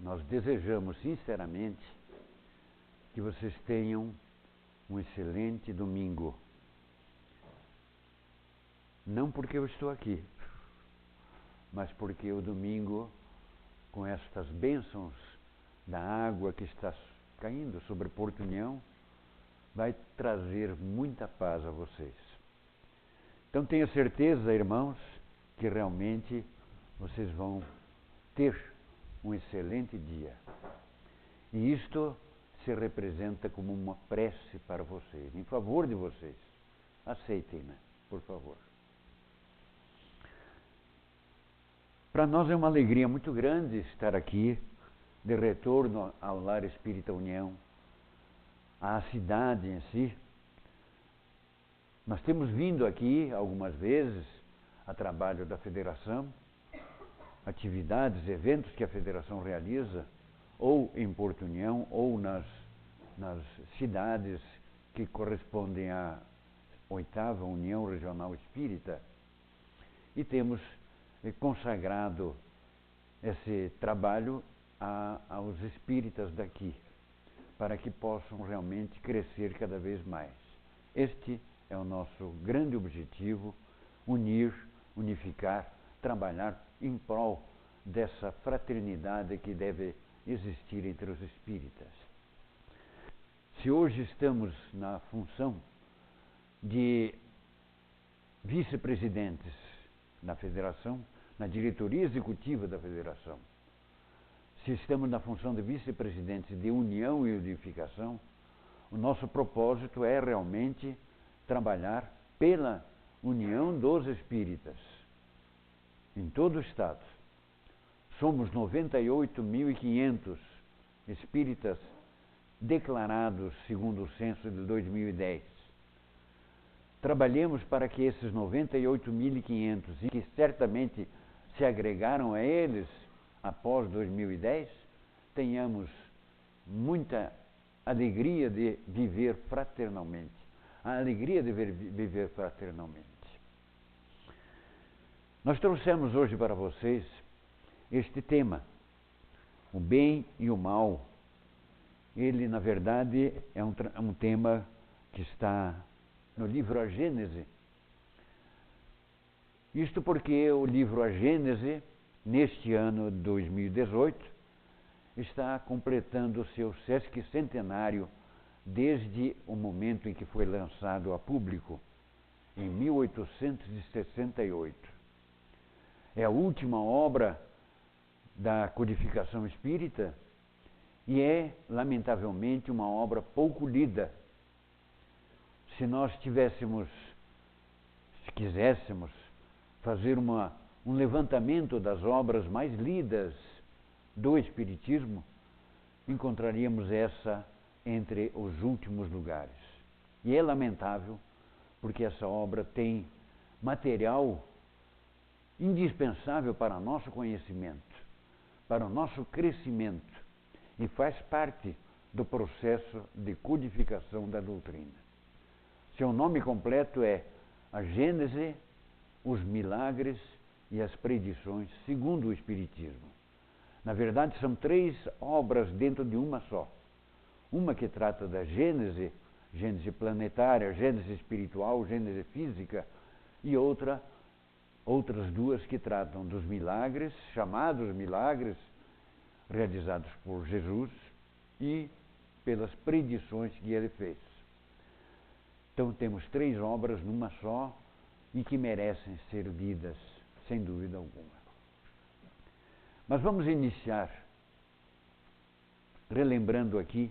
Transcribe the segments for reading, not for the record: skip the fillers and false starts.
nós desejamos sinceramente que vocês tenham um excelente domingo. Não porque eu estou aqui, mas porque o domingo, com estas bênçãos da água que está caindo sobre Porto União, vai trazer muita paz a vocês. Então tenho certeza, irmãos, que realmente vocês vão ter um excelente dia. E isto se representa como uma prece para vocês, em favor de vocês. Aceitem-na, por favor. Para nós é uma alegria muito grande estar aqui, de retorno ao Lar Espírita União, à cidade em si. Nós temos vindo aqui algumas vezes a trabalho da Federação, atividades, eventos que a Federação realiza, ou em Porto União, ou nas cidades que correspondem à 8ª União Regional Espírita. E temos consagrado esse trabalho aos espíritas daqui, para que possam realmente crescer cada vez mais. Este é o nosso grande objetivo: unir, unificar, trabalhar em prol dessa fraternidade que deve existir entre os espíritas. Se hoje estamos na função de vice-presidentes na Federação, na diretoria executiva da Federação, se estamos na função de vice-presidentes de união e unificação, o nosso propósito é realmente trabalhar pela união dos espíritas em todo o Estado. Somos 98.500 espíritas declarados segundo o censo de 2010. Trabalhemos para que esses 98.500, e que certamente se agregaram a eles após 2010, tenhamos muita alegria de viver fraternalmente. A alegria de viver fraternalmente. Nós trouxemos hoje para vocês este tema, o bem e o mal. Ele, na verdade, é um tema que está no livro A Gênese. Isto porque o livro A Gênese, neste ano 2018, está completando o seu sesquicentenário desde o momento em que foi lançado a público, em 1868. É a última obra da codificação espírita e é, lamentavelmente, uma obra pouco lida. Se nós quiséssemos fazer um levantamento das obras mais lidas do Espiritismo, encontraríamos essa entre os últimos lugares. E é lamentável, porque essa obra tem material indispensável para nosso conhecimento, para o nosso crescimento, e faz parte do processo de codificação da doutrina. Seu nome completo é A Gênese, os Milagres e as Predições segundo o Espiritismo. Na verdade, são 3 obras dentro de uma só. Uma que trata da Gênese, Gênese planetária, Gênese espiritual, Gênese física, e outras 2 que tratam dos milagres, chamados milagres, realizados por Jesus, e pelas predições que ele fez. Então temos 3 obras numa só e que merecem ser lidas, sem dúvida alguma. Mas vamos iniciar relembrando aqui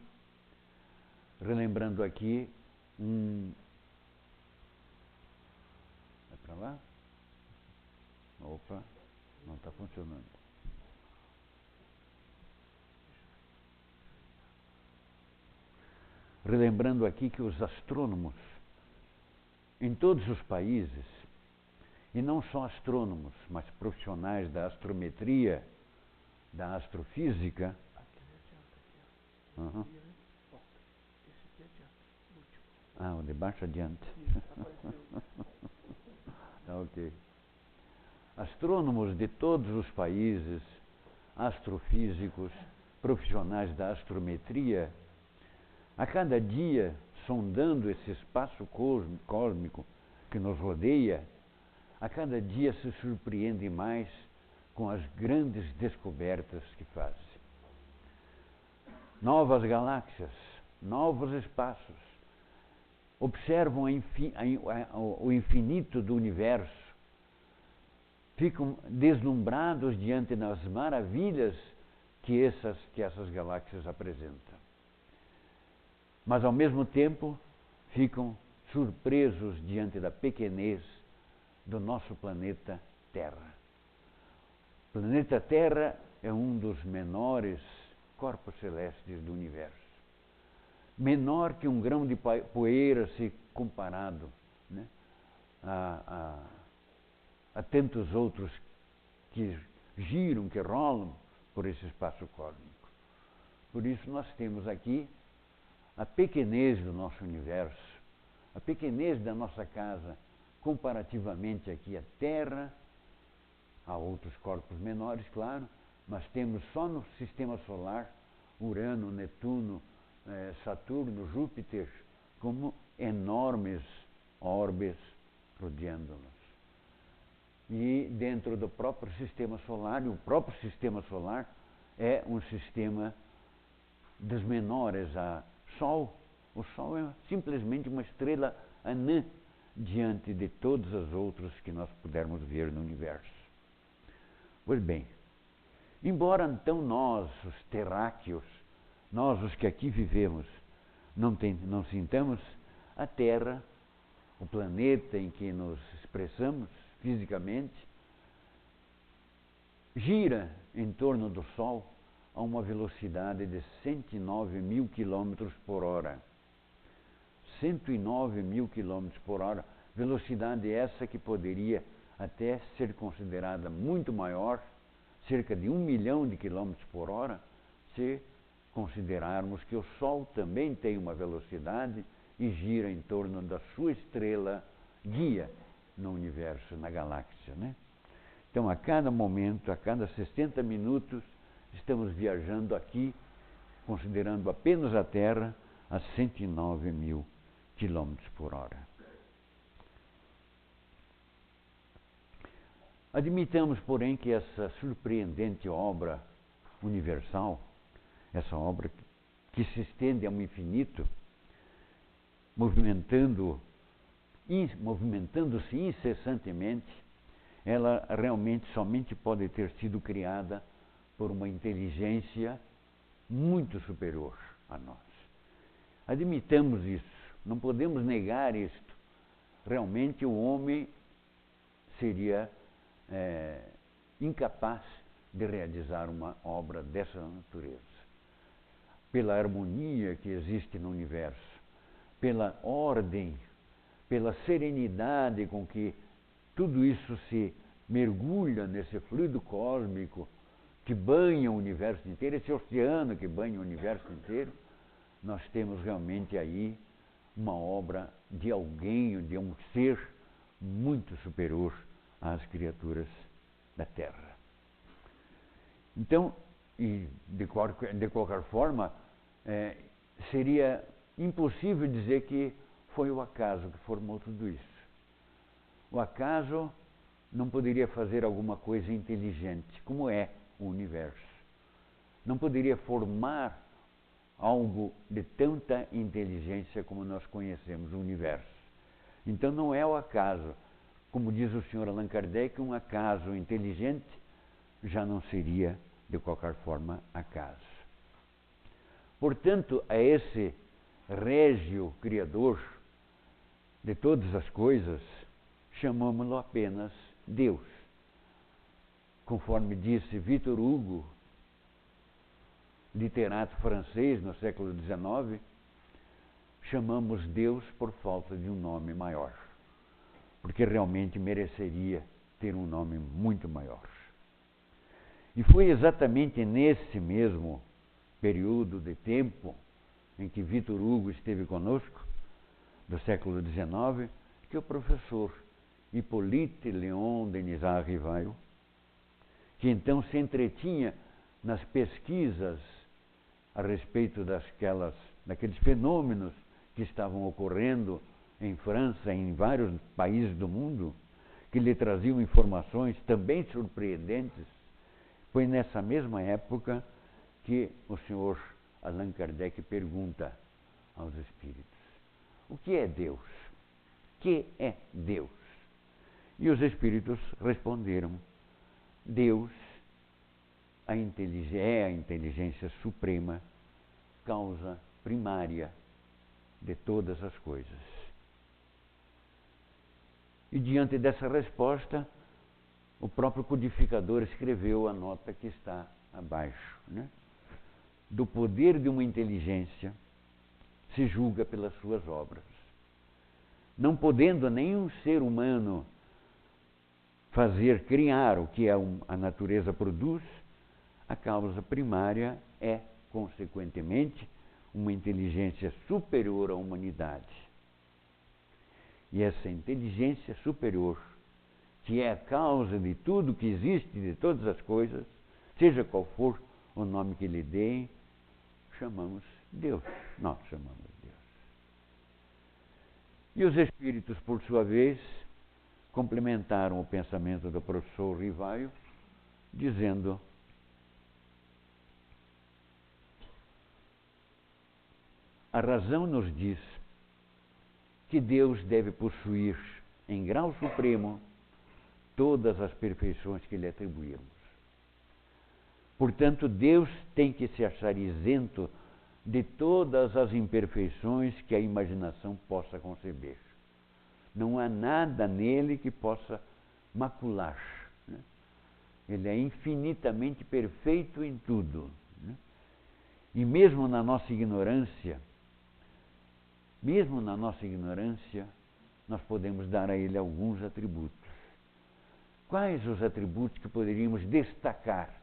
Vai para lá? Opa, não está funcionando. Relembrando aqui que os astrônomos em todos os países, e não só astrônomos, mas profissionais da astrometria, da astrofísica. Uhum. O de baixo adiante. Tá, ok. Astrônomos de todos os países, astrofísicos, profissionais da astrometria, a cada dia, sondando esse espaço cósmico que nos rodeia, a cada dia se surpreendem mais com as grandes descobertas que fazem. Novas galáxias, novos espaços, observam o infinito do universo, ficam deslumbrados diante das maravilhas que essas galáxias apresentam. Mas, ao mesmo tempo, ficam surpresos diante da pequenez do nosso planeta Terra. O planeta Terra é um dos menores corpos celestes do universo. Menor que um grão de poeira se comparado, né, a tantos outros que giram, que rolam por esse espaço cósmico. Por isso nós temos aqui a pequenez do nosso universo, a pequenez da nossa casa, comparativamente aqui à Terra. Há outros corpos menores, claro, mas temos só no sistema solar Urano, Netuno, Saturno, Júpiter, como enormes orbes rodeando-nos. E dentro do próprio sistema solar, e o próprio sistema solar é um sistema dos menores. O Sol é simplesmente uma estrela anã diante de todas as outras que nós pudermos ver no universo. Pois bem, embora então nós, os terráqueos, nós os que aqui vivemos, não sintamos, a Terra, o planeta em que nos expressamos fisicamente, gira em torno do Sol a uma velocidade de 109 mil quilômetros por hora. 109 mil quilômetros por hora, velocidade essa que poderia até ser considerada muito maior, cerca de 1 milhão de quilômetros por hora, se considerarmos que o Sol também tem uma velocidade e gira em torno da sua estrela guia no universo, na galáxia, né? Então, a cada momento, a cada 60 minutos, estamos viajando aqui, considerando apenas a Terra, a 109 mil quilômetros por hora. Admitamos, porém, que essa surpreendente obra universal, essa obra que se estende ao infinito, movimentando-se incessantemente, ela realmente somente pode ter sido criada por uma inteligência muito superior a nós. Admitamos isso, não podemos negar isto. Realmente o homem seria incapaz de realizar uma obra dessa natureza. Pela harmonia que existe no universo, pela ordem, pela serenidade com que tudo isso se mergulha nesse fluido cósmico que banha o universo inteiro, esse oceano que banha o universo inteiro, nós temos realmente aí uma obra de alguém, de um ser muito superior às criaturas da Terra. Então, e de qualquer forma, seria impossível dizer que foi o acaso que formou tudo isso. O acaso não poderia fazer alguma coisa inteligente, como é o universo. Não poderia formar algo de tanta inteligência como nós conhecemos o universo. Então não é o acaso. Como diz o Sr. Allan Kardec, um acaso inteligente já não seria, de qualquer forma, acaso. Portanto, a esse régio Criador de todas as coisas, chamamos-lo apenas Deus. Conforme disse Victor Hugo, literato francês no século XIX, chamamos Deus por falta de um nome maior, porque realmente mereceria ter um nome muito maior. E foi exatamente nesse mesmo período de tempo em que Victor Hugo esteve conosco, do século XIX, que o professor Hippolyte Léon Denisard Rivail, que então se entretinha nas pesquisas a respeito daqueles fenômenos que estavam ocorrendo em França, em vários países do mundo, que lhe traziam informações também surpreendentes. Foi nessa mesma época que o senhor Allan Kardec pergunta aos espíritos: o que é Deus? O que é Deus? E os espíritos responderam: Deus é a inteligência suprema, causa primária de todas as coisas. E diante dessa resposta, o próprio codificador escreveu a nota que está abaixo, né? Do poder de uma inteligência se julga pelas suas obras. Não podendo nenhum ser humano criar o que a natureza produz, a causa primária é, consequentemente, uma inteligência superior à humanidade. E essa inteligência superior, que é a causa de tudo que existe, de todas as coisas, seja qual for o nome que lhe deem, chamamos Deus. Nós chamamos Deus. E os espíritos, por sua vez, complementaram o pensamento do professor Rivaio, dizendo: a razão nos diz que Deus deve possuir, em grau supremo, todas as perfeições que lhe atribuímos. Portanto, Deus tem que se achar isento de todas as imperfeições que a imaginação possa conceber. Não há nada nele que possa macular, né? Ele é infinitamente perfeito em tudo, né? E mesmo na nossa ignorância, nós podemos dar a ele alguns atributos. Quais os atributos que poderíamos destacar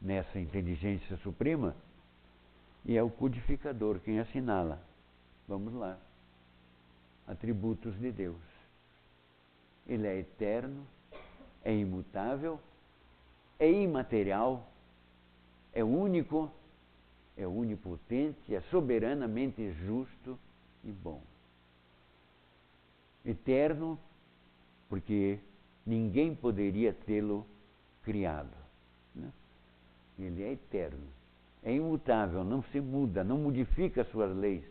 nessa inteligência suprema? E é o codificador quem assinala. Vamos lá. Atributos de Deus. Ele é eterno, é imutável, é imaterial, é único, é onipotente, é soberanamente justo e bom. Eterno, porque ninguém poderia tê-lo criado, né? Ele é eterno, é imutável, não se muda, não modifica as suas leis.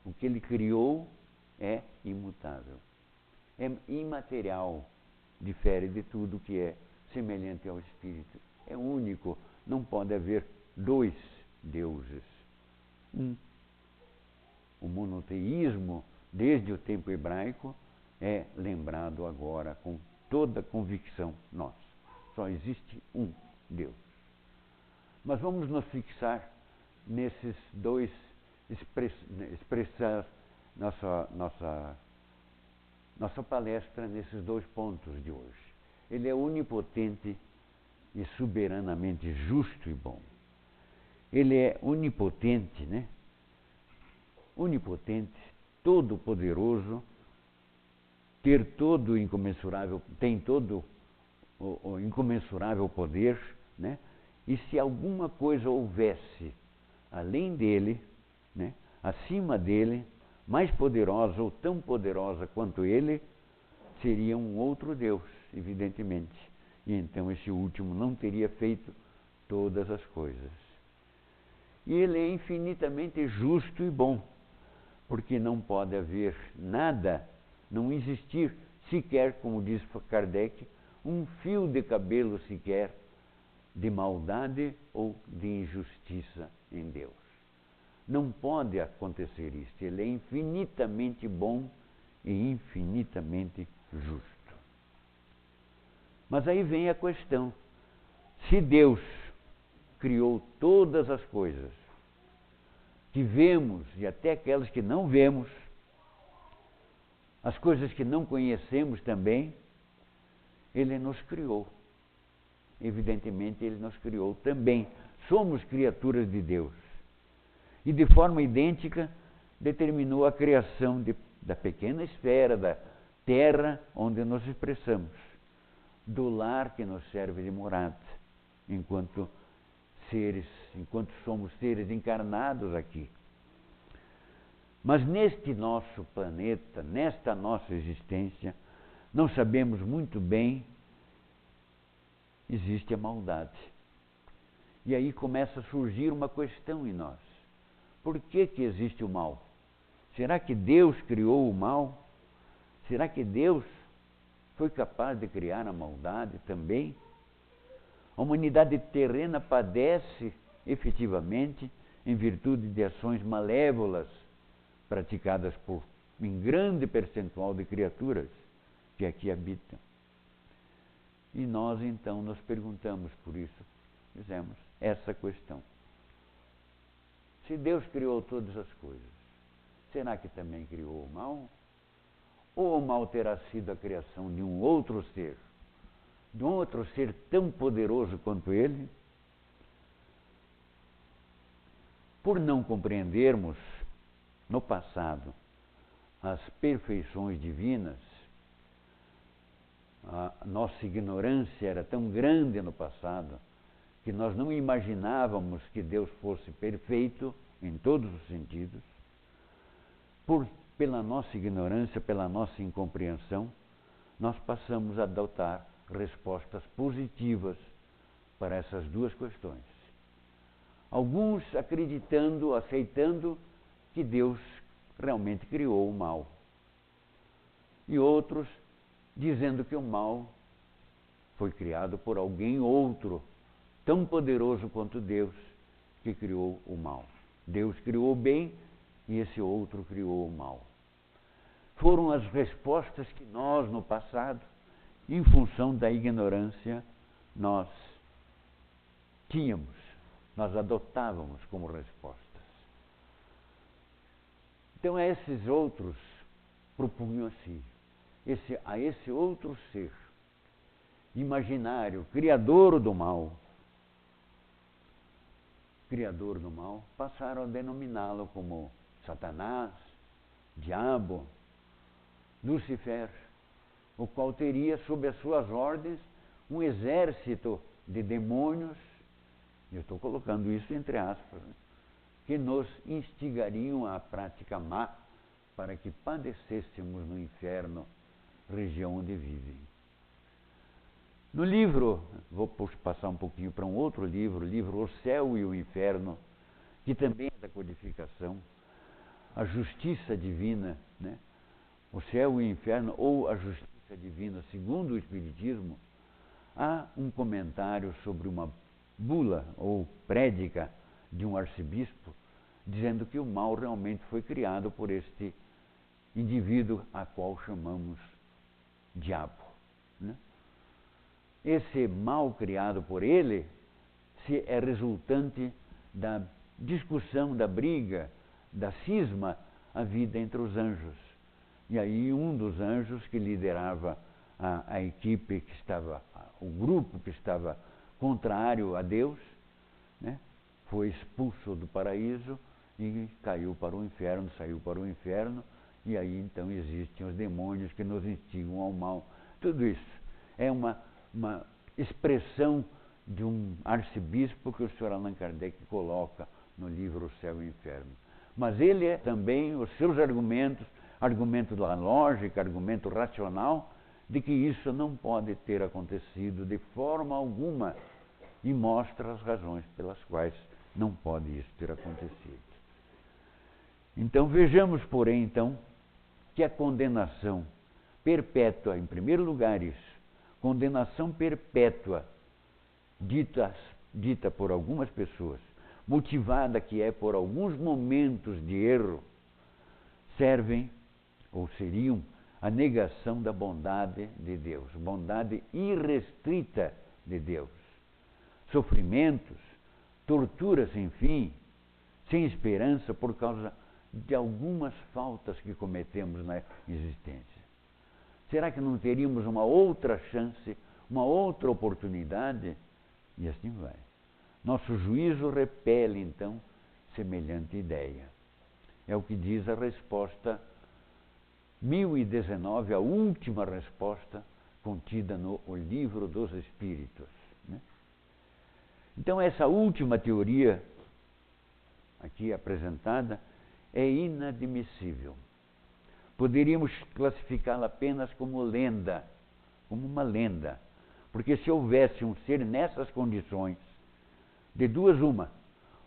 O que ele criou é imutável. É imaterial, difere de tudo que é semelhante ao Espírito. É único, não pode haver dois deuses. O monoteísmo, desde o tempo hebraico, é lembrado agora com toda convicção nossa. Só existe um Deus. Mas vamos nos fixar nesses dois, expressar nossa palestra nesses dois pontos de hoje. Ele é onipotente e soberanamente justo e bom. Ele é onipotente, né? Onipotente, todo-poderoso, tem todo o incomensurável poder, né? E se alguma coisa houvesse além dele, né, acima dele, mais poderosa ou tão poderosa quanto ele, seria um outro Deus, evidentemente. E então esse último não teria feito todas as coisas. E ele é infinitamente justo e bom, porque não pode haver nada, não existir sequer, como diz Kardec, um fio de cabelo sequer de maldade ou de injustiça em Deus. Não pode acontecer isto. Ele é infinitamente bom e infinitamente justo. Mas aí vem a questão: se Deus criou todas as coisas que vemos e até aquelas que não vemos, as coisas que não conhecemos também, Ele nos criou. Evidentemente, Ele nos criou também. Somos criaturas de Deus. E de forma idêntica, determinou a criação da pequena esfera, da terra onde nos expressamos, do lar que nos serve de morada, enquanto seres, enquanto somos seres encarnados aqui. Mas neste nosso planeta, nesta nossa existência, não sabemos muito bem, existe a maldade. E aí começa a surgir uma questão em nós. Por que que existe o mal? Será que Deus criou o mal? Será que Deus foi capaz de criar a maldade também? A humanidade terrena padece efetivamente em virtude de ações malévolas praticadas por um grande percentual de criaturas que aqui habitam. E nós então nos perguntamos por isso, fizemos essa questão. Se Deus criou todas as coisas, será que também criou o mal? Ou o mal terá sido a criação de um outro ser? De um outro ser tão poderoso quanto ele? Por não compreendermos no passado as perfeições divinas, a nossa ignorância era tão grande no passado que nós não imaginávamos que Deus fosse perfeito em todos os sentidos. Pela nossa ignorância, pela nossa incompreensão, nós passamos a adotar respostas positivas para essas duas questões. Alguns acreditando, aceitando que Deus realmente criou o mal. E outros dizendo que o mal foi criado por alguém outro, tão poderoso quanto Deus, que criou o mal. Deus criou o bem e esse outro criou o mal. Foram as respostas que nós, no passado, em função da ignorância, nós tínhamos, nós adotávamos como respostas. Então, esses outros propunham assim, a esse outro ser imaginário, criador do mal, passaram a denominá-lo como Satanás, Diabo, Lúcifer, o qual teria sob as suas ordens um exército de demônios, eu estou colocando isso entre aspas, né, que nos instigariam à prática má para que padecêssemos no inferno, região onde vivem. No livro, vou passar um pouquinho para um outro livro, o livro O Céu e o Inferno, que também é da codificação, a justiça divina, né? O céu e o inferno, ou a justiça divina, segundo o Espiritismo, há um comentário sobre uma bula ou prédica de um arcebispo, dizendo que o mal realmente foi criado por este indivíduo a qual chamamos diabo, né? Esse mal criado por ele é resultante da discussão, da briga, da cisma havida entre os anjos. E aí um dos anjos que liderava a equipe que estava, o grupo que estava contrário a Deus, né, foi expulso do paraíso e caiu para o inferno, saiu para o inferno, e aí então existem os demônios que nos instigam ao mal. Tudo isso é uma expressão de um arcebispo que o Sr. Allan Kardec coloca no livro O Céu e o Inferno. Mas ele é também, os seus argumentos, argumento da lógica, argumento racional, de que isso não pode ter acontecido de forma alguma, e mostra as razões pelas quais não pode isso ter acontecido. Então vejamos, porém, então, que a condenação perpétua, em primeiro lugar isso, condenação perpétua, dita por algumas pessoas, motivada que é por alguns momentos de erro, servem ou seriam a negação da bondade de Deus, bondade irrestrita de Deus. Sofrimentos, torturas sem fim, sem esperança por causa de algumas faltas que cometemos na existência. Será que não teríamos uma outra chance, uma outra oportunidade? E assim vai. Nosso juízo repele, então, semelhante ideia. É o que diz a resposta 1019, a última resposta contida no O Livro dos Espíritos, né? Então, essa última teoria aqui apresentada é inadmissível. Poderíamos classificá-la apenas como lenda, como uma lenda. Porque se houvesse um ser nessas condições, de duas uma,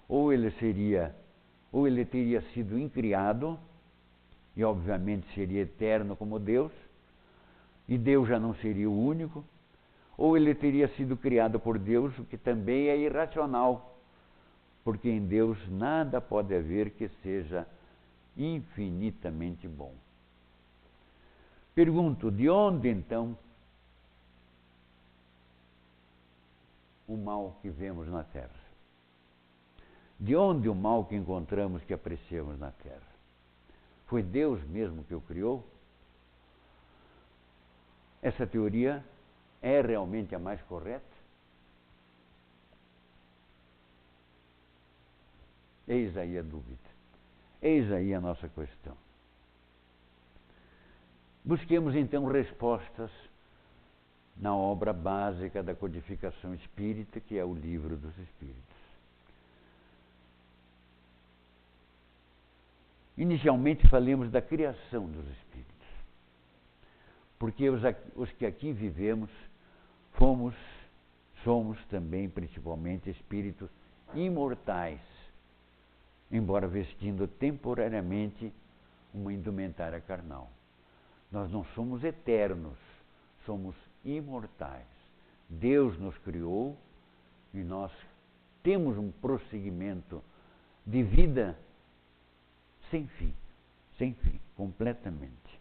ou ele teria sido incriado, e obviamente seria eterno como Deus, e Deus já não seria o único, ou ele teria sido criado por Deus, o que também é irracional, porque em Deus nada pode haver que seja infinitamente bom. Pergunto, de onde então o mal que vemos na Terra? De onde o mal que encontramos, que apreciamos na Terra? Foi Deus mesmo que o criou? Essa teoria é realmente a mais correta? Eis aí a dúvida. Eis aí a nossa questão. Busquemos então respostas na obra básica da codificação espírita, que é o Livro dos Espíritos. Inicialmente falemos da criação dos espíritos, porque os que aqui vivemos somos também principalmente espíritos imortais, embora vestindo temporariamente uma indumentária carnal. Nós não somos eternos, somos imortais. Deus nos criou e nós temos um prosseguimento de vida sem fim, completamente.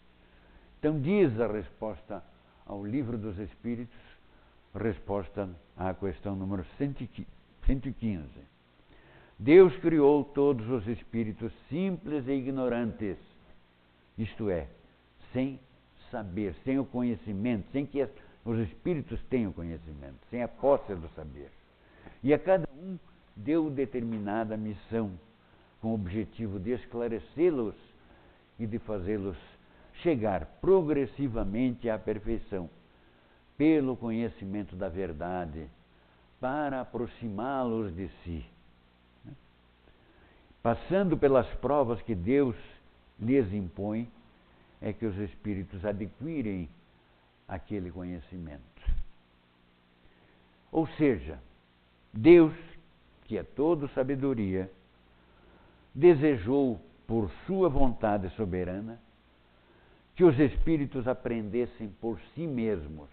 Então diz a resposta ao Livro dos Espíritos, resposta à questão número 115. Deus criou todos os espíritos simples e ignorantes, isto é, sem saber, sem o conhecimento, sem que os espíritos tenham conhecimento, sem a posse do saber. E a cada um deu determinada missão, com o objetivo de esclarecê-los e de fazê-los chegar progressivamente à perfeição, pelo conhecimento da verdade, para aproximá-los de si. Passando pelas provas que Deus lhes impõe, é que os espíritos adquirem aquele conhecimento. Ou seja, Deus, que é todo sabedoria, desejou, por sua vontade soberana, que os espíritos aprendessem por si mesmos.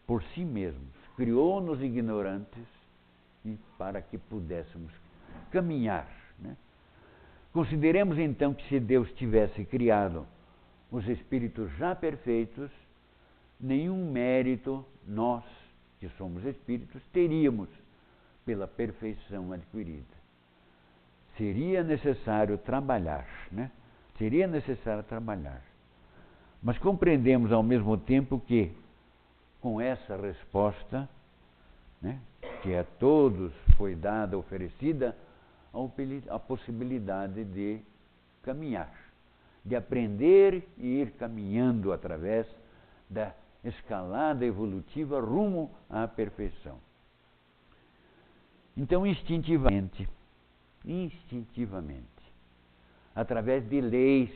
Por si mesmos. Criou-nos ignorantes e para que pudéssemos caminhar. Né? Consideremos então que se Deus tivesse criado os espíritos já perfeitos, nenhum mérito nós, que somos espíritos, teríamos pela perfeição adquirida. Seria necessário trabalhar, né? Seria necessário trabalhar. Mas compreendemos ao mesmo tempo que, com essa resposta, né, que a todos foi dada, oferecida, a possibilidade de caminhar, de aprender e ir caminhando através da escalada evolutiva rumo à perfeição. Então, instintivamente, através de leis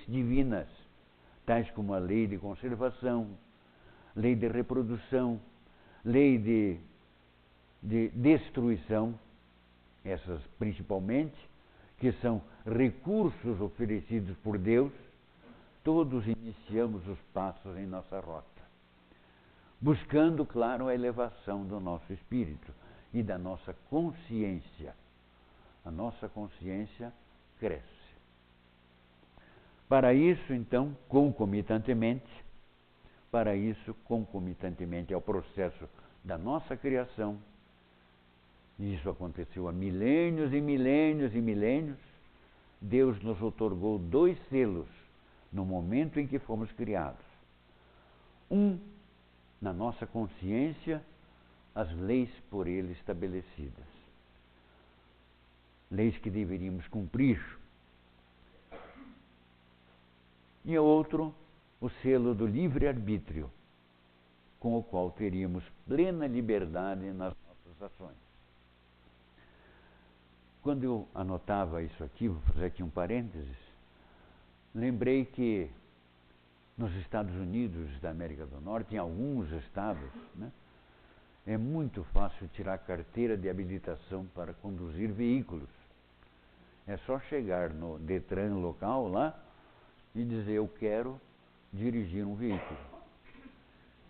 divinas, tais como a lei de conservação, lei de reprodução, lei de destruição, essas principalmente, que são recursos oferecidos por Deus, todos iniciamos os passos em nossa rota, buscando, claro, a elevação do nosso espírito e da nossa consciência. A nossa consciência cresce. Para isso, então, concomitantemente ao processo da nossa criação, e isso aconteceu há milênios e milênios e milênios, Deus nos outorgou 2 selos no momento em que fomos criados. Um, na nossa consciência, as leis por ele estabelecidas. Leis que deveríamos cumprir. E outro, o selo do livre-arbítrio, com o qual teríamos plena liberdade nas nossas ações. Quando eu anotava isso aqui, vou fazer aqui um parênteses, lembrei que nos Estados Unidos da América do Norte, em alguns estados, né, é muito fácil tirar carteira de habilitação para conduzir veículos. É só chegar no Detran local lá e dizer: eu quero dirigir um veículo.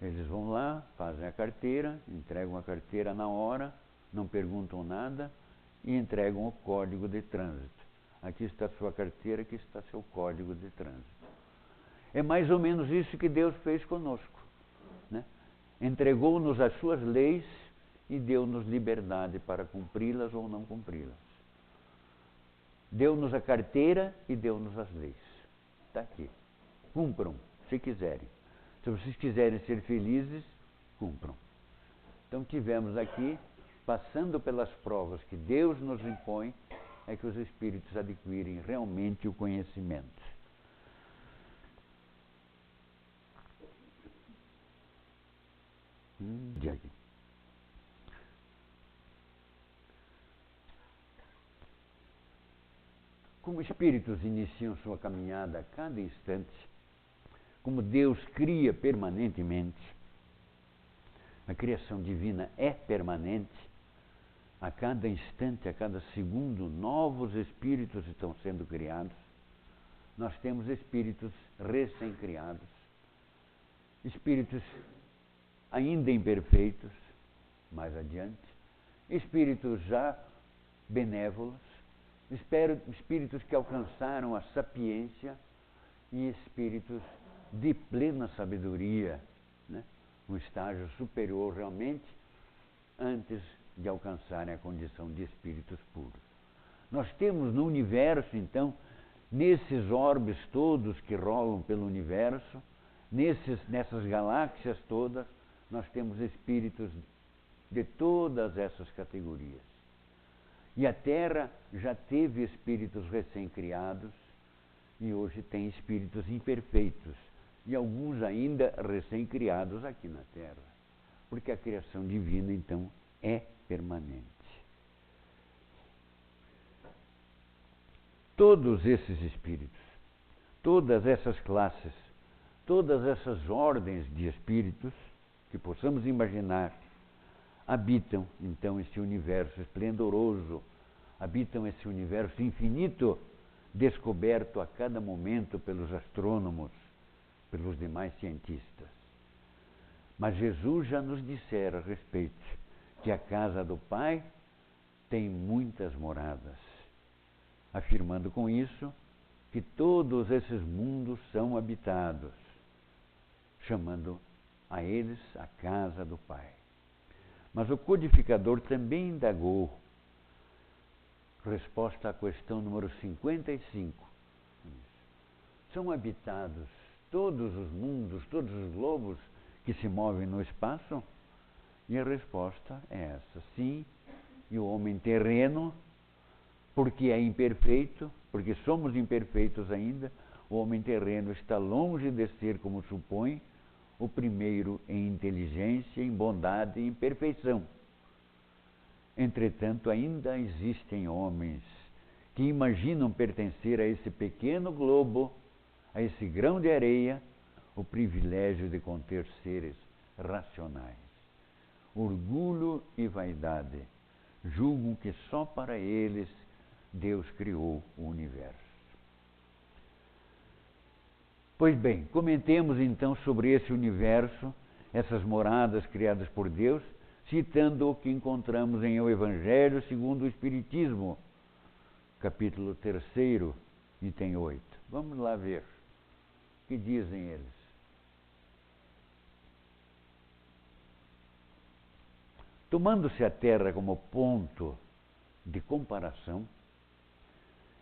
Eles vão lá, fazem a carteira, entregam a carteira na hora, não perguntam nada e entregam o código de trânsito. Aqui está a sua carteira, aqui está seu código de trânsito. É mais ou menos isso que Deus fez conosco, né? Entregou-nos as suas leis e deu-nos liberdade para cumpri-las ou não cumpri-las. Deu-nos a carteira e deu-nos as leis. Está aqui. Cumpram, se quiserem. Se vocês quiserem ser felizes, cumpram. Então tivemos aqui, passando pelas provas que Deus nos impõe, é que os espíritos adquirem realmente o conhecimento. Aqui. Como espíritos iniciam sua caminhada a cada instante, como Deus cria permanentemente, a criação divina é permanente, a cada instante, a cada segundo, novos espíritos estão sendo criados. Nós temos espíritos recém-criados, espíritos ainda imperfeitos, mais adiante, espíritos já benévolos, espíritos que alcançaram a sapiência e espíritos de plena sabedoria, né? Um estágio superior realmente, antes de alcançarem a condição de espíritos puros. Nós temos no universo, então, nesses orbes todos que rolam pelo universo, nessas galáxias todas, nós temos espíritos de todas essas categorias. E a Terra já teve espíritos recém-criados e hoje tem espíritos imperfeitos e alguns ainda recém-criados aqui na Terra, porque a criação divina, então, é permanente. Todos esses espíritos, todas essas classes, todas essas ordens de espíritos que possamos imaginar, habitam, então, esse universo esplendoroso, habitam esse universo infinito, descoberto a cada momento pelos astrônomos, pelos demais cientistas. Mas Jesus já nos dissera a respeito que a casa do Pai tem muitas moradas, afirmando com isso que todos esses mundos são habitados, chamando a eles a casa do Pai. Mas o codificador também indagou, resposta à questão número 55. São habitados todos os mundos, todos os globos que se movem no espaço? E a resposta é essa: sim. E o homem terreno, porque é imperfeito, porque somos imperfeitos ainda, o homem terreno está longe de ser, como supõe, o primeiro em inteligência, em bondade e em perfeição. Entretanto, ainda existem homens que imaginam pertencer a esse pequeno globo, a esse grão de areia, o privilégio de conter seres racionais. Orgulho e vaidade julgam que só para eles Deus criou o universo. Pois bem, comentemos então sobre esse universo, essas moradas criadas por Deus, citando o que encontramos em O Evangelho segundo o Espiritismo, capítulo 3, item 8. Vamos lá ver o que dizem eles. Tomando-se a Terra como ponto de comparação,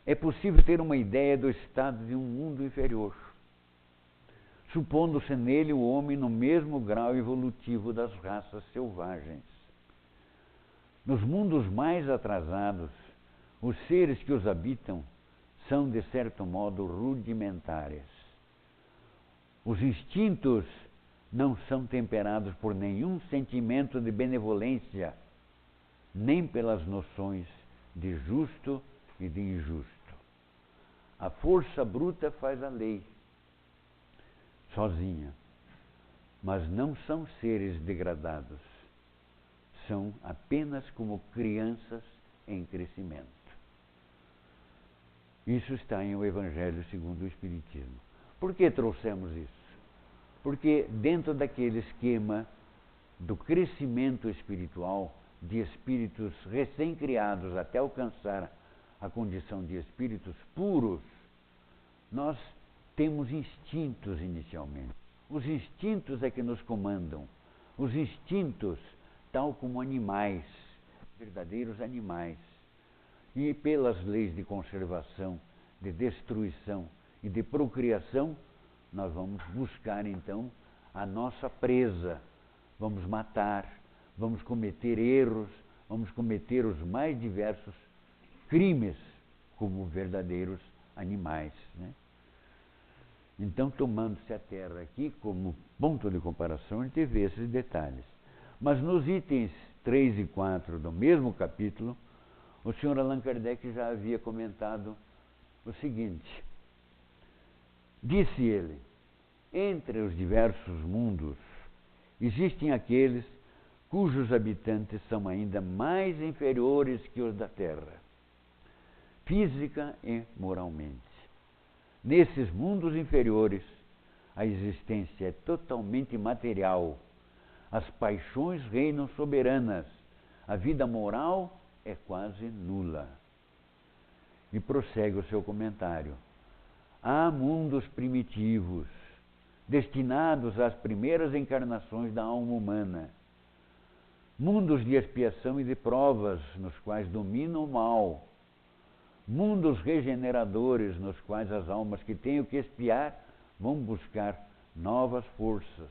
é possível ter uma ideia do estado de um mundo inferior, supondo-se nele o homem no mesmo grau evolutivo das raças selvagens. Nos mundos mais atrasados, os seres que os habitam são, de certo modo, rudimentares. Os instintos não são temperados por nenhum sentimento de benevolência, nem pelas noções de justo e de injusto. A força bruta faz a lei, sozinha, mas não são seres degradados, são apenas como crianças em crescimento. Isso está em O Evangelho segundo o Espiritismo. Por que trouxemos isso? Porque dentro daquele esquema do crescimento espiritual, de espíritos recém-criados até alcançar a condição de espíritos puros, nós temos instintos inicialmente. Os instintos é que nos comandam. Os instintos, tal como animais, verdadeiros animais. E pelas leis de conservação, de destruição e de procriação, nós vamos buscar então a nossa presa. Vamos matar, vamos cometer erros, vamos cometer os mais diversos crimes como verdadeiros animais, né? Então, tomando-se a Terra aqui como ponto de comparação, a gente vê esses detalhes. Mas nos itens 3 e 4 do mesmo capítulo, o Sr. Allan Kardec já havia comentado o seguinte. Disse ele: entre os diversos mundos, existem aqueles cujos habitantes são ainda mais inferiores que os da Terra, física e moralmente. Nesses mundos inferiores, a existência é totalmente material, as paixões reinam soberanas, a vida moral é quase nula. E prossegue o seu comentário. Há mundos primitivos, destinados às primeiras encarnações da alma humana, mundos de expiação e de provas, nos quais domina o mal, mundos regeneradores, nos quais as almas que têm o que expiar vão buscar novas forças,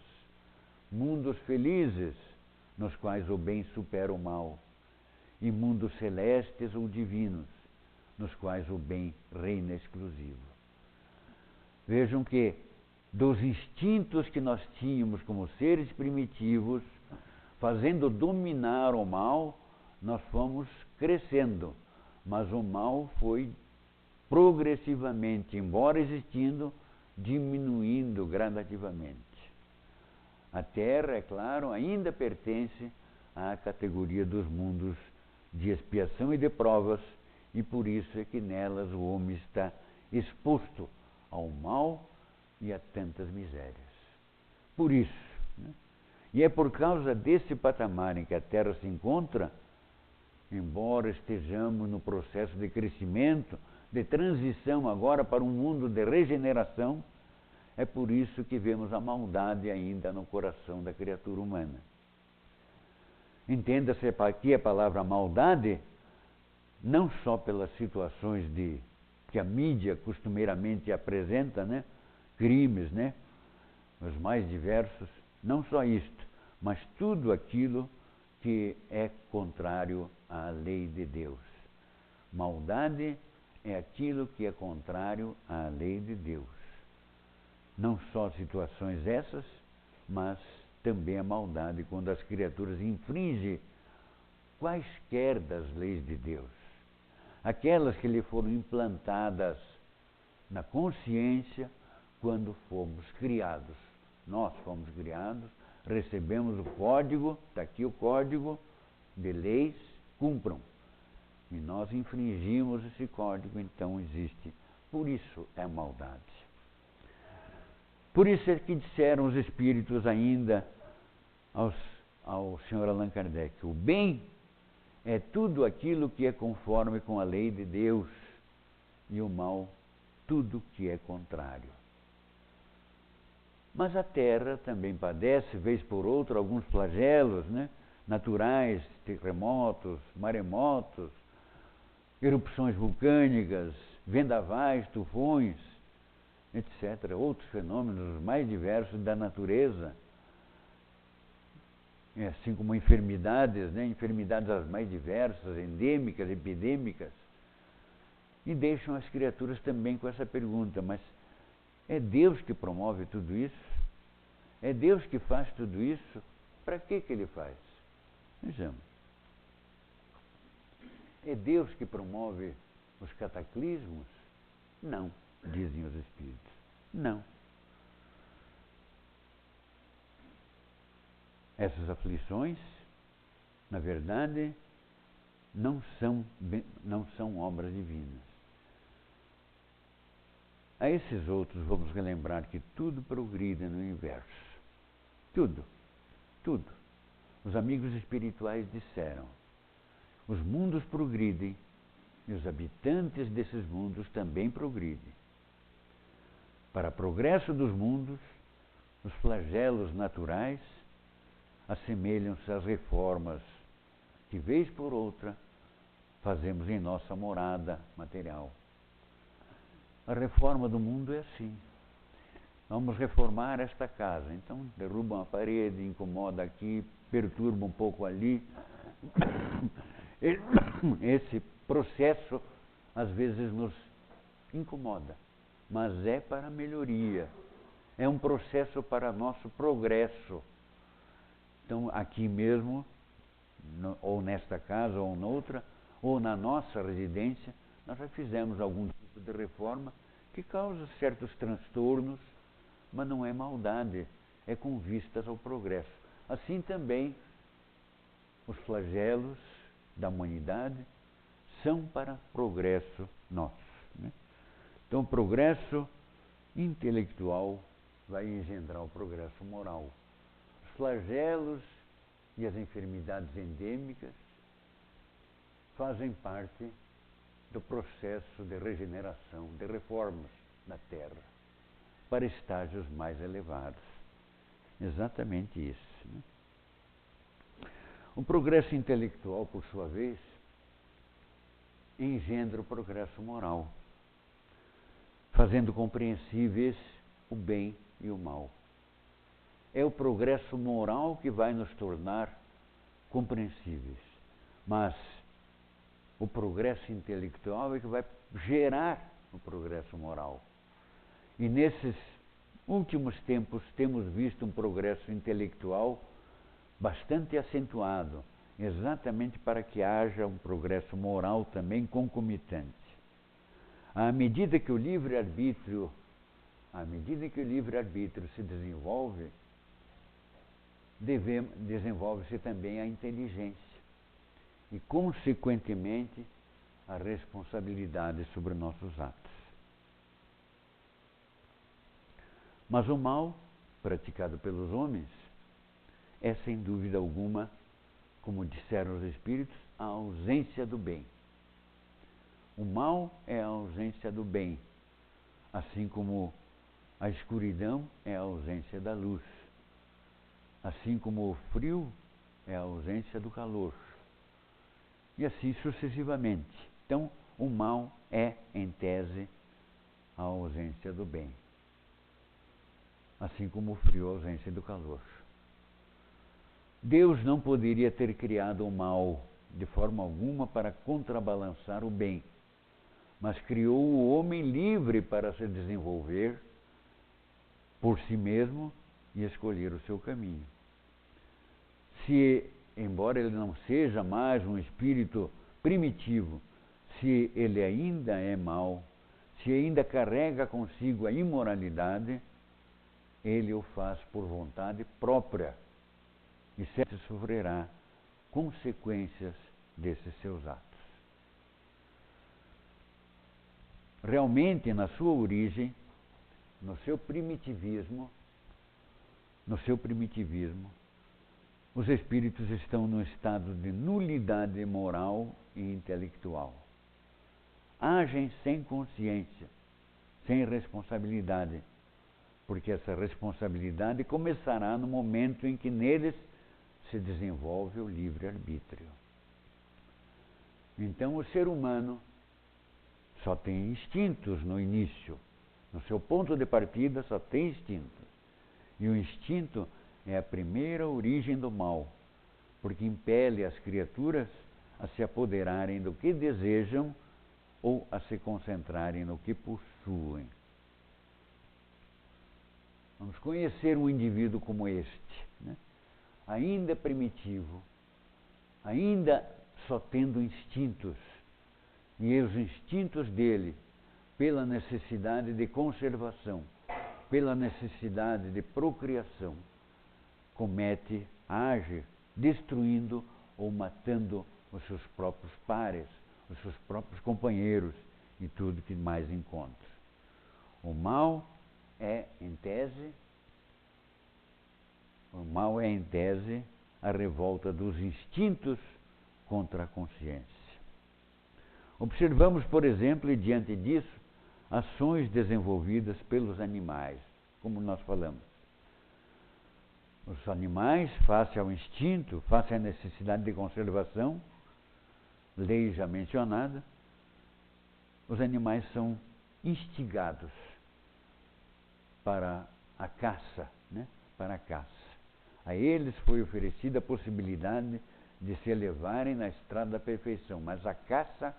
mundos felizes, nos quais o bem supera o mal, e mundos celestes ou divinos, nos quais o bem reina exclusivo. Vejam que dos instintos que nós tínhamos como seres primitivos, fazendo dominar o mal, nós fomos crescendo, mas o mal foi progressivamente, embora existindo, diminuindo gradativamente. A Terra, é claro, ainda pertence à categoria dos mundos de expiação e de provas, e por isso é que nelas o homem está exposto ao mal e a tantas misérias. Por isso, né? E é por causa desse patamar em que a Terra se encontra, embora estejamos no processo de crescimento, de transição agora para um mundo de regeneração, é por isso que vemos a maldade ainda no coração da criatura humana. Entenda-se aqui a palavra maldade, não só pelas situações que a mídia costumeiramente apresenta, né? Crimes, né? Os mais diversos, não só isto, mas tudo aquilo que é contrário à lei de Deus. Maldade é aquilo que é contrário à lei de Deus. Não só situações essas, mas também a maldade quando as criaturas infringem quaisquer das leis de Deus. Aquelas que lhe foram implantadas na consciência quando fomos criados. Nós fomos criados, recebemos o código, está aqui o código de leis, cumpram. E nós infringimos esse código, então existe. Por isso é maldade. Por isso é que disseram os espíritos ainda ao Sr. Allan Kardec: o bem é tudo aquilo que é conforme com a lei de Deus, e o mal tudo que é contrário. Mas a Terra também padece, vez por outra, alguns flagelos, né? Naturais, terremotos, maremotos, erupções vulcânicas, vendavais, tufões, etc. Outros fenômenos mais diversos da natureza, assim como enfermidades, né? Enfermidades as mais diversas, endêmicas, epidêmicas, e deixam as criaturas também com essa pergunta: mas é Deus que promove tudo isso? É Deus que faz tudo isso? Para que Ele faz? Vejamos. É Deus que promove os cataclismos? Não, dizem os Espíritos. Não. Essas aflições, na verdade, não são obras divinas. A esses outros, vamos relembrar que tudo progride no universo. Tudo. Tudo. Os amigos espirituais disseram: os mundos progridem e os habitantes desses mundos também progridem. Para progresso dos mundos, os flagelos naturais assemelham-se às reformas que, vez por outra, fazemos em nossa morada material. A reforma do mundo é assim. Vamos reformar esta casa. Então, derruba uma parede, incomoda aqui, perturba um pouco ali. Esse processo, às vezes, nos incomoda, mas é para a melhoria. É um processo para nosso progresso. Então, aqui mesmo, ou nesta casa, ou noutra, ou na nossa residência, nós já fizemos algum tipo de reforma que causa certos transtornos, mas não é maldade, é com vistas ao progresso. Assim também, os flagelos da humanidade são para progresso nosso, né? Então, o progresso intelectual vai engendrar o progresso moral. Os flagelos e as enfermidades endêmicas fazem parte do processo de regeneração, de reformas da Terra, para estágios mais elevados. Exatamente isso, né? O progresso intelectual, por sua vez, engendra o progresso moral, fazendo compreensíveis o bem e o mal. É o progresso moral que vai nos tornar compreensíveis, mas o progresso intelectual é que vai gerar o progresso moral. E nesses últimos tempos temos visto um progresso intelectual bastante acentuado, exatamente para que haja um progresso moral também concomitante. À medida que o livre-arbítrio se desenvolve, desenvolve-se também a inteligência e, consequentemente, a responsabilidade sobre nossos atos. Mas o mal praticado pelos homens é, sem dúvida alguma, como disseram os Espíritos, a ausência do bem. O mal é a ausência do bem, assim como a escuridão é a ausência da luz, assim como o frio é a ausência do calor, e assim sucessivamente. Então, o mal é, em tese, a ausência do bem, assim como o frio é a ausência do calor. Deus não poderia ter criado o mal de forma alguma para contrabalançar o bem, mas criou o homem livre para se desenvolver por si mesmo e escolher o seu caminho. Se, embora ele não seja mais um espírito primitivo, se ele ainda é mau, se ainda carrega consigo a imoralidade, ele o faz por vontade própria e sempre sofrerá consequências desses seus atos. Realmente, na sua origem, no seu primitivismo, os espíritos estão num estado de nulidade moral e intelectual. Agem sem consciência, sem responsabilidade, porque essa responsabilidade começará no momento em que neles se desenvolve o livre-arbítrio. Então, o ser humano só tem instintos no início. No seu ponto de partida, só tem instintos. E o instinto é a primeira origem do mal, porque impele as criaturas a se apoderarem do que desejam ou a se concentrarem no que possuem. Vamos conhecer um indivíduo como este, né? Ainda primitivo, ainda só tendo instintos, e os instintos dele, pela necessidade de conservação, pela necessidade de procriação, age destruindo ou matando os seus próprios pares, os seus próprios companheiros e tudo que mais encontra. O mal é, em tese, a revolta dos instintos contra a consciência. Observamos, por exemplo, e diante disso, ações desenvolvidas pelos animais, como nós falamos. Os animais, face ao instinto, face à necessidade de conservação, lei já mencionada, os animais são instigados para a caça, né? Para a caça. A eles foi oferecida a possibilidade de se elevarem na estrada da perfeição, mas a caça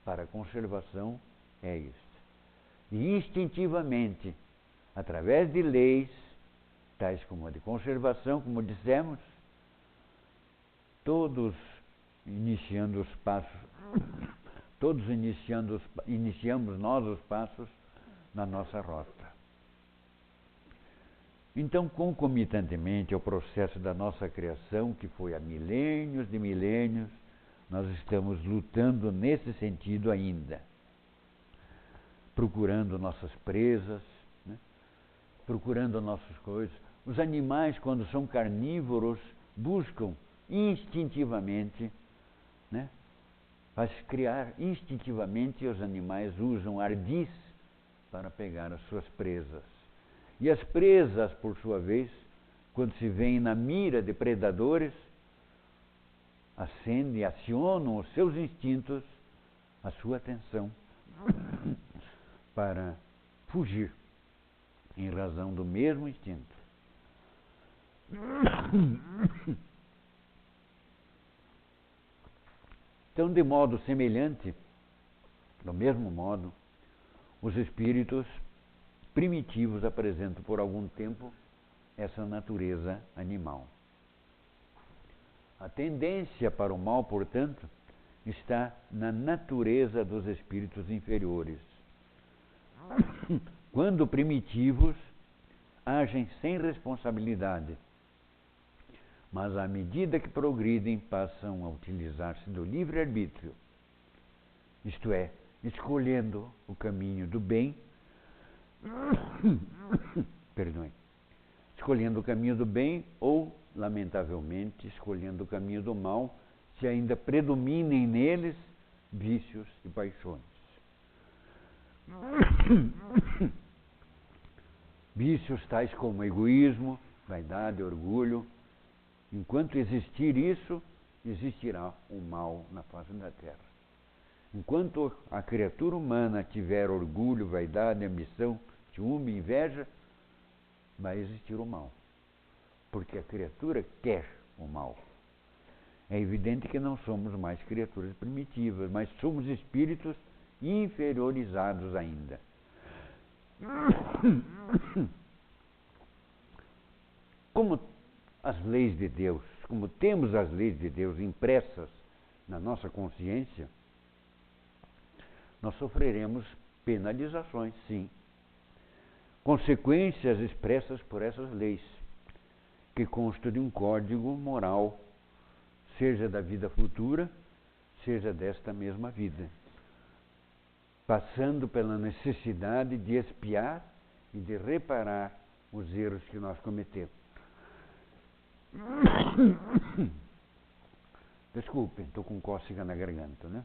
para a conservação é isto. E instintivamente, através de leis, tais como a de conservação, como dissemos, todos iniciamos nós os passos na nossa rota. Então, concomitantemente ao processo da nossa criação, que foi há milênios de milênios, nós estamos lutando nesse sentido ainda, procurando nossas presas, né? Procurando nossas coisas. Os animais, quando são carnívoros, buscam instintivamente, né? Para se criar instintivamente, os animais usam ardis para pegar as suas presas. E as presas, por sua vez, quando se veem na mira de predadores, acionam os seus instintos, a sua atenção, para fugir, em razão do mesmo instinto. Então, de modo semelhante, do mesmo modo, os espíritos primitivos apresentam por algum tempo essa natureza animal. A tendência para o mal, portanto, está na natureza dos espíritos inferiores. Quando primitivos, agem sem responsabilidade, mas à medida que progridem, passam a utilizar-se do livre-arbítrio, isto é, escolhendo o caminho do bem, escolhendo o caminho do bem ou, lamentavelmente, escolhendo o caminho do mal, se ainda predominem neles vícios e paixões. Vícios tais como egoísmo, vaidade, orgulho. Enquanto existir isso, existirá o mal na face da terra. Enquanto a criatura humana tiver orgulho, vaidade, ambição, ciúme, inveja, vai existir o mal. Porque a criatura quer o mal. É evidente que não somos mais criaturas primitivas, mas somos espíritos inferiorizados ainda. Como as leis de Deus, como temos as leis de Deus impressas na nossa consciência, nós sofreremos penalizações, sim. Consequências expressas por essas leis, que constam de um código moral, seja da vida futura, seja desta mesma vida, passando pela necessidade de expiar e de reparar os erros que nós cometemos. Desculpem, estou com cócega na garganta, né?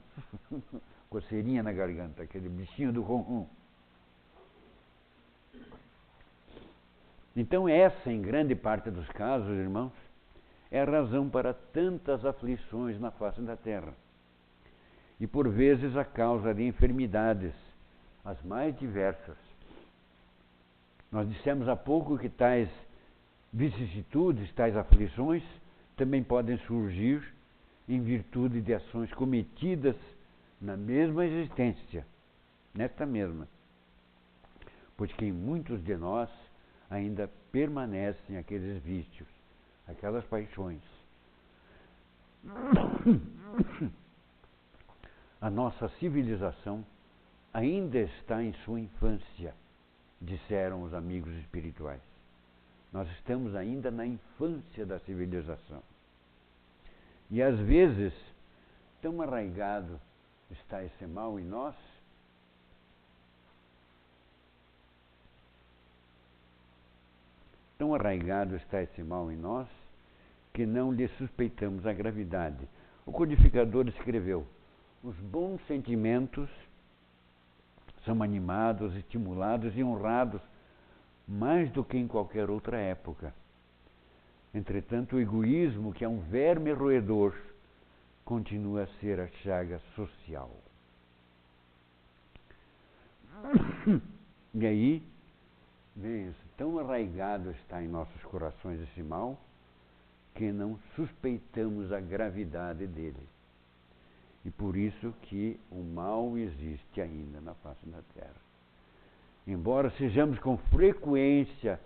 Coceirinha na garganta, aquele bichinho do ronron. Então essa, em grande parte dos casos, irmãos, é a razão para tantas aflições na face da terra. E por vezes a causa de enfermidades, as mais diversas. Nós dissemos há pouco que tais vicissitudes, tais aflições, também podem surgir em virtude de ações cometidas na mesma existência, nesta mesma. Pois que em muitos de nós ainda permanecem aqueles vícios, aquelas paixões. A nossa civilização ainda está em sua infância, disseram os amigos espirituais. Nós estamos ainda na infância da civilização. E às vezes, tão arraigado está esse mal em nós, tão arraigado está esse mal em nós, que não lhe suspeitamos a gravidade. O codificador escreveu: os bons sentimentos são animados, estimulados e honrados mais do que em qualquer outra época. Entretanto, o egoísmo, que é um verme roedor, continua a ser a chaga social. E aí, tão arraigado está em nossos corações esse mal, que não suspeitamos a gravidade dele. E por isso que o mal existe ainda na face da terra. Embora sejamos com frequência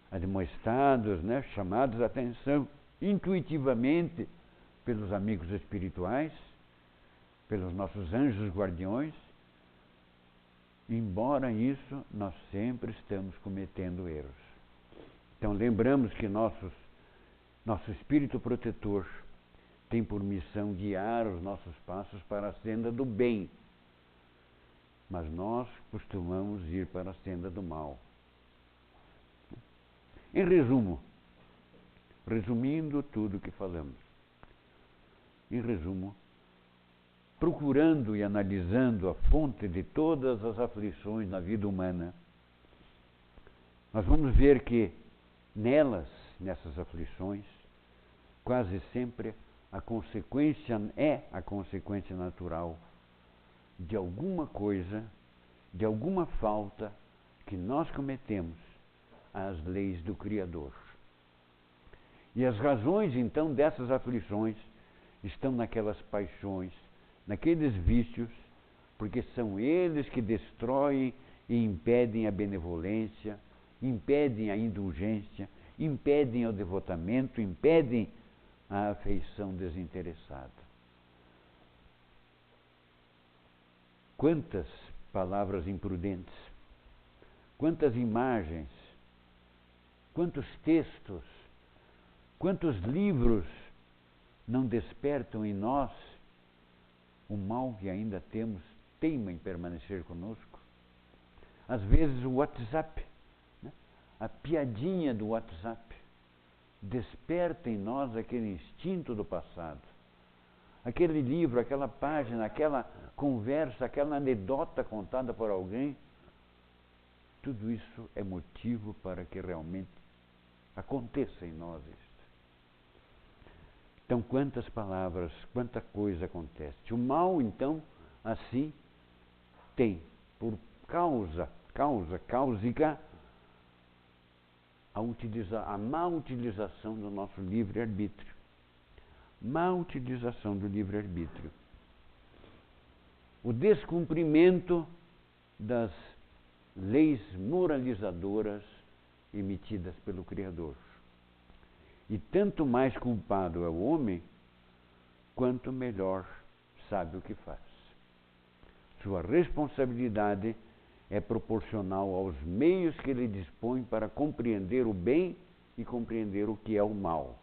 admoestados, chamados a atenção intuitivamente pelos amigos espirituais, pelos nossos anjos guardiões, embora isso, nós sempre estamos cometendo erros. Então lembramos que nosso espírito protetor tem por missão guiar os nossos passos para a senda do bem, mas nós costumamos ir para a senda do mal. Em resumindo tudo o que falamos, em resumo, procurando e analisando a fonte de todas as aflições na vida humana, nós vamos ver que nessas aflições, quase sempre a consequência natural de alguma coisa, de alguma falta que nós cometemos às leis do Criador. E as razões, então, dessas aflições estão naquelas paixões, naqueles vícios, porque são eles que destroem e impedem a benevolência, impedem a indulgência, impedem o devotamento, impedem a afeição desinteressada. Quantas palavras imprudentes, quantas imagens, quantos textos, quantos livros não despertam em nós o mal que ainda temos, teima em permanecer conosco. Às vezes o WhatsApp, a piadinha do WhatsApp, desperta em nós aquele instinto do passado. Aquele livro, aquela página, aquela conversa, aquela anedota contada por alguém, tudo isso é motivo para que realmente aconteça em nós isto. Então, quantas palavras, quanta coisa acontece. O mal, então, assim, tem por cáusica, a má utilização do nosso livre-arbítrio. Má utilização do livre-arbítrio. O descumprimento das leis moralizadoras emitidas pelo Criador. E tanto mais culpado é o homem, quanto melhor sabe o que faz. Sua responsabilidade é proporcional aos meios que ele dispõe para compreender o bem e compreender o que é o mal.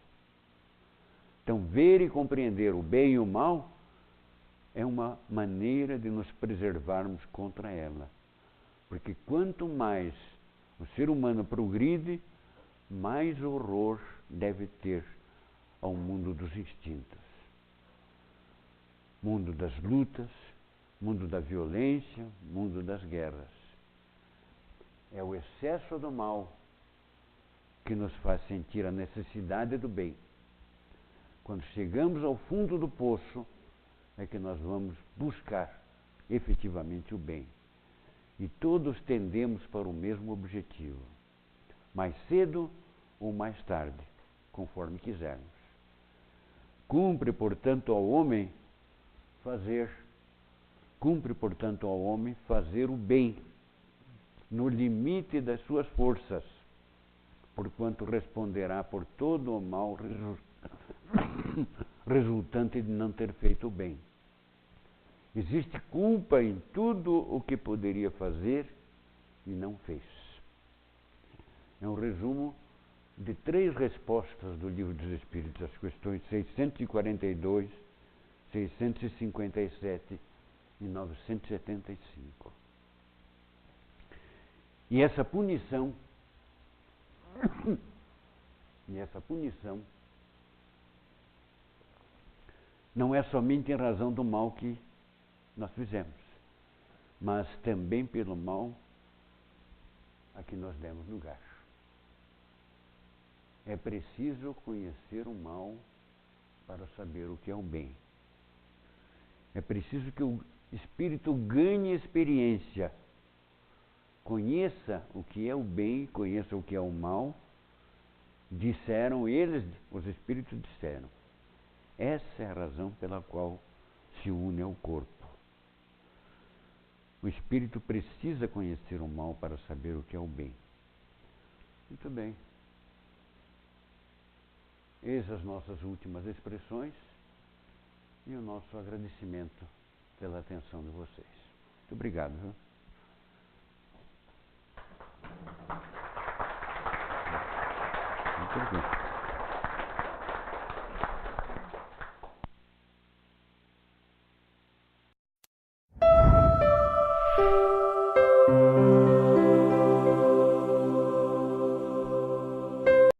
Então, ver e compreender o bem e o mal é uma maneira de nos preservarmos contra ela. Porque quanto mais o ser humano progride, mais horror deve ter ao mundo dos instintos. Mundo das lutas, mundo da violência, mundo das guerras. É o excesso do mal que nos faz sentir a necessidade do bem. Quando chegamos ao fundo do poço, é que nós vamos buscar efetivamente o bem. E todos tendemos para o mesmo objetivo, mais cedo ou mais tarde, conforme quisermos. Cumpre, portanto, ao homem fazer o bem, no limite das suas forças, porquanto responderá por todo o mal resultante de não ter feito o bem. Existe culpa em tudo o que poderia fazer e não fez. É um resumo de 3 respostas do Livro dos Espíritos, as questões 642, 657 e 975. E essa punição não é somente em razão do mal que nós fizemos, mas também pelo mal a que nós demos lugar. É preciso conhecer o mal para saber o que é o bem. É preciso que o espírito ganhe experiência, conheça o que é o bem, conheça o que é o mal. Disseram eles, os espíritos disseram. Essa é a razão pela qual se une ao corpo. O espírito precisa conhecer o mal para saber o que é o bem. Muito bem. Eis as nossas últimas expressões e o nosso agradecimento pela atenção de vocês. Muito obrigado. Viu? Muito bem.